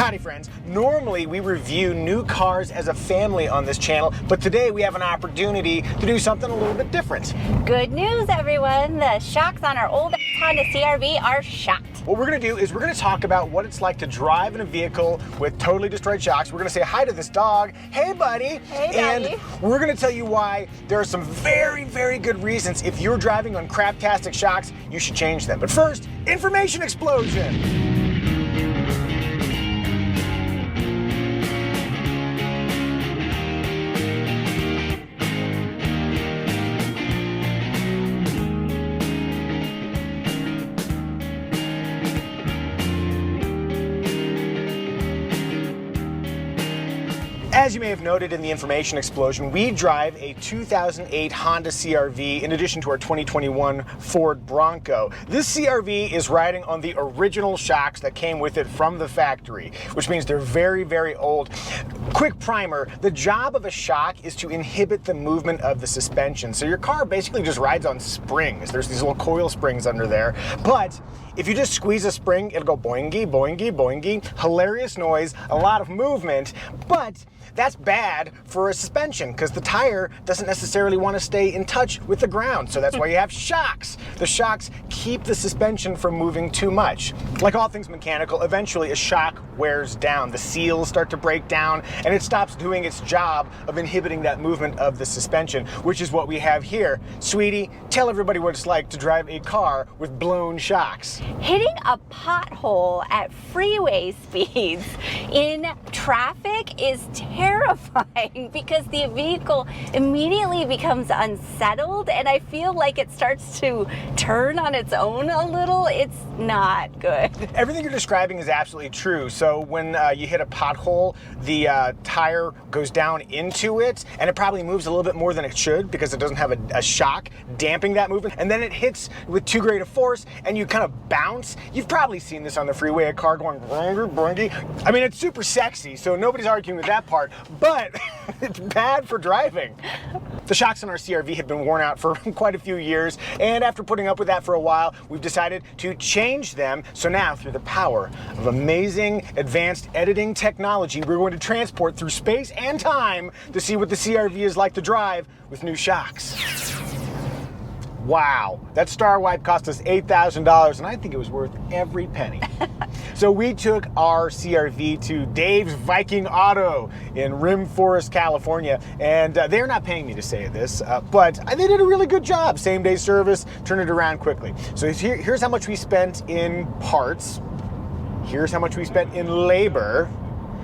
Howdy friends, normally we review new cars as a family on this channel, but today we have an opportunity to do something a little bit different. Good news everyone, the shocks on our old Honda CR-V are shot. What we're going to do is we're going to talk about what it's like to drive in a vehicle with totally destroyed shocks. We're going to say hi to this dog. Hey buddy. Hey and buddy. We're going to tell you why there are some very, very good reasons if you're driving on craptastic shocks, you should change them. But first, information explosion. As you may have noted in the information explosion, we drive a 2008 Honda CR-V in addition to our 2021 Ford Bronco. This CR-V is riding on the original shocks that came with it from the factory, which means they're very, very old. Quick primer, the job of a shock is to inhibit the movement of the suspension. So your car basically just rides on springs. There's these little coil springs under there. But if you just squeeze a spring, it'll go boingy, boingy, boingy. Hilarious noise, a lot of movement, but that's bad for a suspension because the tire doesn't necessarily want to stay in touch with the ground. So that's why you have shocks. The shocks keep the suspension from moving too much. Like all things mechanical, eventually a shock wears down. The seals start to break down and it stops doing its job of inhibiting that movement of the suspension, which is what we have here. Sweetie, tell everybody what it's like to drive a car with blown shocks. Hitting a pothole at freeway speeds in traffic is terrifying because the vehicle immediately becomes unsettled and I feel like it starts to turn on its own a little. It's not good. Everything you're describing is absolutely true. So when you hit a pothole, the tire goes down into it and it probably moves a little bit more than it should because it doesn't have a shock damping that movement, and then it hits with too great a force and you kind of bounce. You've probably seen this on the freeway, a car going brungy, brungy. I mean, it's super sexy, so nobody's arguing with that part, but it's bad for driving. The shocks on our CR-V have been worn out for quite a few years, and after putting up with that for a while, we've decided to change them. So now, through the power of amazing advanced editing technology, we're going to transport through space and time to see what the CR-V is like to drive with new shocks. Wow, that star wipe cost us $8,000 and I think it was worth every penny. So we took our CR-V to Dave's Viking Auto in Rim Forest, California, and they're not paying me to say this, but they did a really good job. Same day service, turn it around quickly. So here's how much we spent in parts. Here's how much we spent in labor.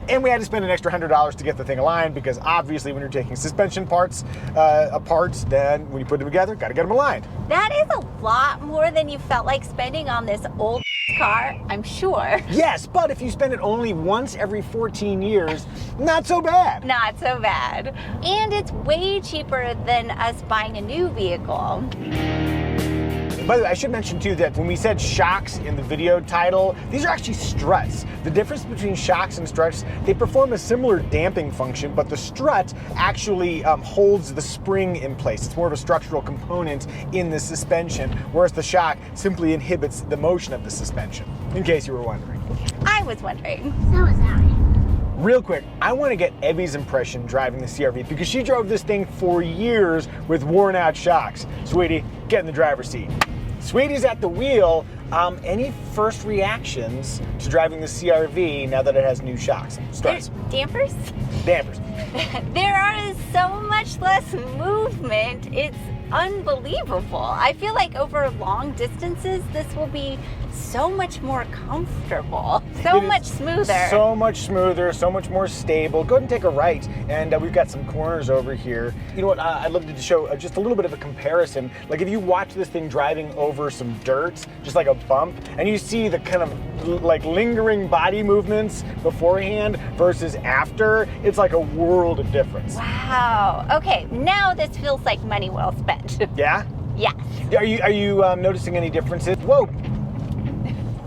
And we had to spend an extra $100 to get the thing aligned because obviously when you're taking suspension parts apart, then when you put them together, got to get them aligned. That is a lot more than you felt like spending on this old car, I'm sure. Yes, but if you spend it only once every 14 years, not so bad. Not so bad. And it's way cheaper than us buying a new vehicle. By the way, I should mention too that when we said shocks in the video title, these are actually struts. The difference between shocks and struts, they perform a similar damping function, but the strut actually holds the spring in place. It's more of a structural component in the suspension, whereas the shock simply inhibits the motion of the suspension, in case you were wondering. I was wondering. So was I. Real quick, I want to get Evie's impression driving the CR-V because she drove this thing for years with worn out shocks. Sweetie, get in the driver's seat. Sweetie's at the wheel. Any first reactions to driving the CR-V now that it has new shocks? Struts. Dampers? Dampers. There is so much less movement. It's unbelievable. I feel like over long distances, this will be so much more comfortable, so much smoother. So much smoother, so much more stable. Go ahead and take a right, and we've got some corners over here. You know what, I'd love to show just a little bit of a comparison. Like if you watch this thing driving over some dirt, just like a bump, and you see the kind of like lingering body movements beforehand versus after, it's like a world of difference. Wow, okay, now this feels like money well spent. Yeah? Yes. Are you noticing any differences? Whoa!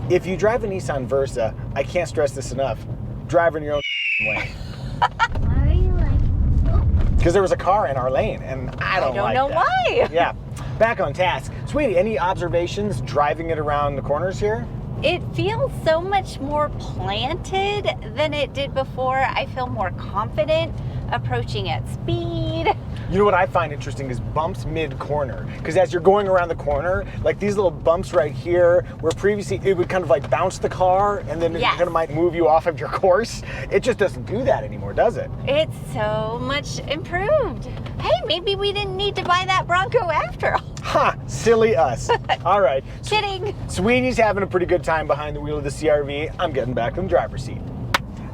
If you drive a Nissan Versa, I can't stress this enough, drive in your own way. Why are you like... Because there was a car in our lane, and I don't know that. why. Yeah. Back on task. Sweetie, any observations driving it around the corners here? It feels so much more planted than it did before. I feel more confident approaching at speed. You know what I find interesting is bumps mid-corner. Because as you're going around the corner, like these little bumps right here, where previously it would kind of like bounce the car and then it kind of might move you off of your course. It just doesn't do that anymore, does it? It's so much improved. Hey, maybe we didn't need to buy that Bronco after all. Ha! Silly us. All right. Kidding. Sweetie's having a pretty good time behind the wheel of the CR-V. I'm getting back in the driver's seat.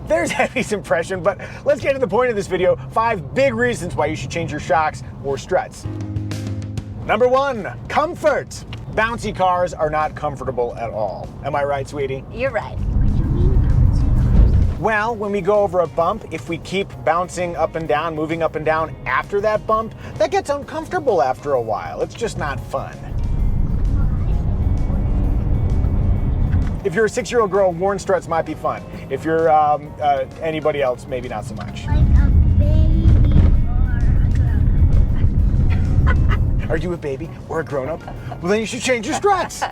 There's Effie's impression, but let's get to the point of this video. 5 big reasons why you should change your shocks or struts. Number 1, comfort. Bouncy cars are not comfortable at all. Am I right, sweetie? You're right. What do you mean bouncy cars? Well, when we go over a bump, if we keep bouncing up and down, moving up and down after that bump, that gets uncomfortable after a while. It's just not fun. If you're a 6-year-old girl, worn struts might be fun. If you're anybody else, maybe not so much. Like a baby or a grown-up. Are you a baby or a grown-up? Well, then you should change your struts.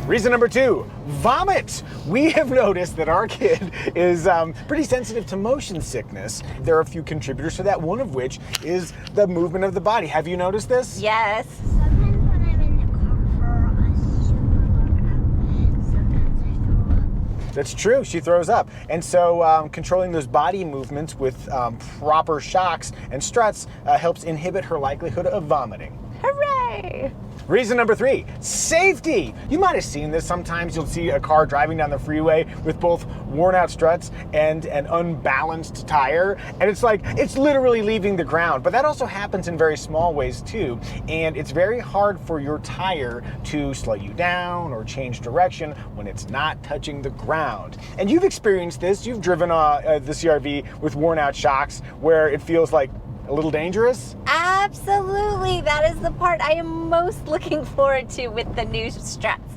Reason number 2, vomit. We have noticed that our kid is pretty sensitive to motion sickness. There are a few contributors to that, one of which is the movement of the body. Have you noticed this? Yes. Sometimes when I'm in the car for a super long time, sometimes I throw up. That's true, she throws up. And so controlling those body movements with proper shocks and struts helps inhibit her likelihood of vomiting. Hooray! Reason number 3, safety. You might have seen this. Sometimes you'll see a car driving down the freeway with both worn out struts and an unbalanced tire. And it's like, it's literally leaving the ground. But that also happens in very small ways too. And it's very hard for your tire to slow you down or change direction when it's not touching the ground. And you've experienced this. You've driven the CR-V with worn out shocks where it feels like a little dangerous? Absolutely. That is the part I am most looking forward to with the new struts,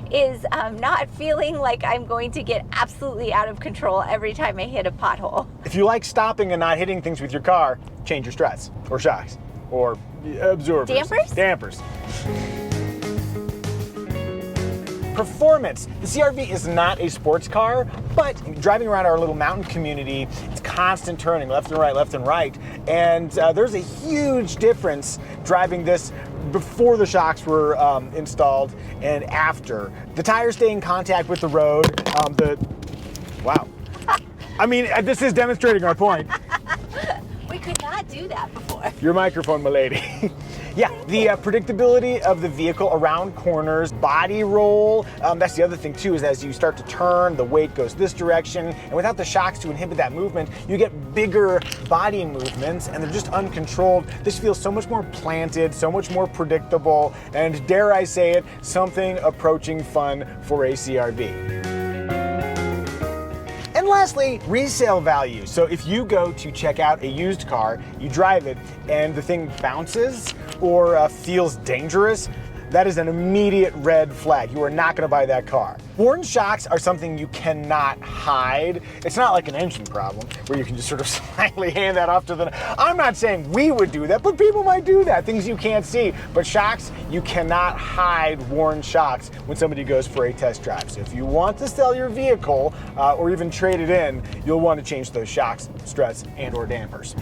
is not feeling like I'm going to get absolutely out of control every time I hit a pothole. If you like stopping and not hitting things with your car, change your struts or shocks or absorbers. Dampers? Dampers. Performance. The CR-V is not a sports car, but driving around our little mountain community, it's constant turning left and right, and there's a huge difference driving this before the shocks were installed and after. The tires stay in contact with the road. Wow. I mean, this is demonstrating our point. We could not do that before. Your microphone, my lady. Yeah, the predictability of the vehicle around corners, body roll, that's the other thing too, is as you start to turn, the weight goes this direction, and without the shocks to inhibit that movement, you get bigger body movements, and they're just uncontrolled. This feels so much more planted, so much more predictable, and dare I say it, something approaching fun for a CR-V. And lastly, resale value. So if you go to check out a used car, you drive it, and the thing bounces or feels dangerous, that is an immediate red flag. You are not gonna buy that car. Worn shocks are something you cannot hide. It's not like an engine problem where you can just sort of slightly hand that off to the... I'm not saying we would do that, but people might do that, things you can't see. But shocks, you cannot hide worn shocks when somebody goes for a test drive. So if you want to sell your vehicle or even trade it in, you'll want to change those shocks, struts, and or dampers.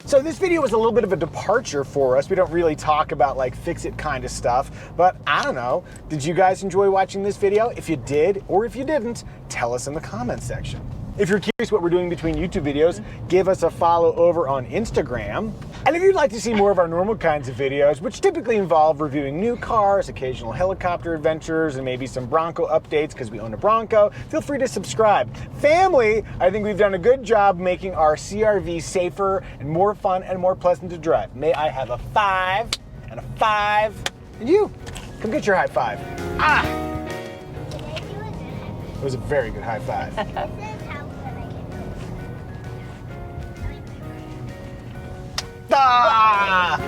So this video was a little bit of a departure for us. We don't really talk about like fix-it kind of stuff, but I don't know. Did you guys enjoy watching this video? If you did, or if you didn't, tell us in the comments section. If you're curious what we're doing between YouTube videos, give us a follow over on Instagram. And if you'd like to see more of our normal kinds of videos, which typically involve reviewing new cars, occasional helicopter adventures, and maybe some Bronco updates because we own a Bronco, feel free to subscribe. Family, I think we've done a good job making our CR-V safer and more fun and more pleasant to drive. May I have a 5 and a 5? And you, come get your high five. Ah! Did I do it? It was a very good high five. This is how good I can do it. Ah!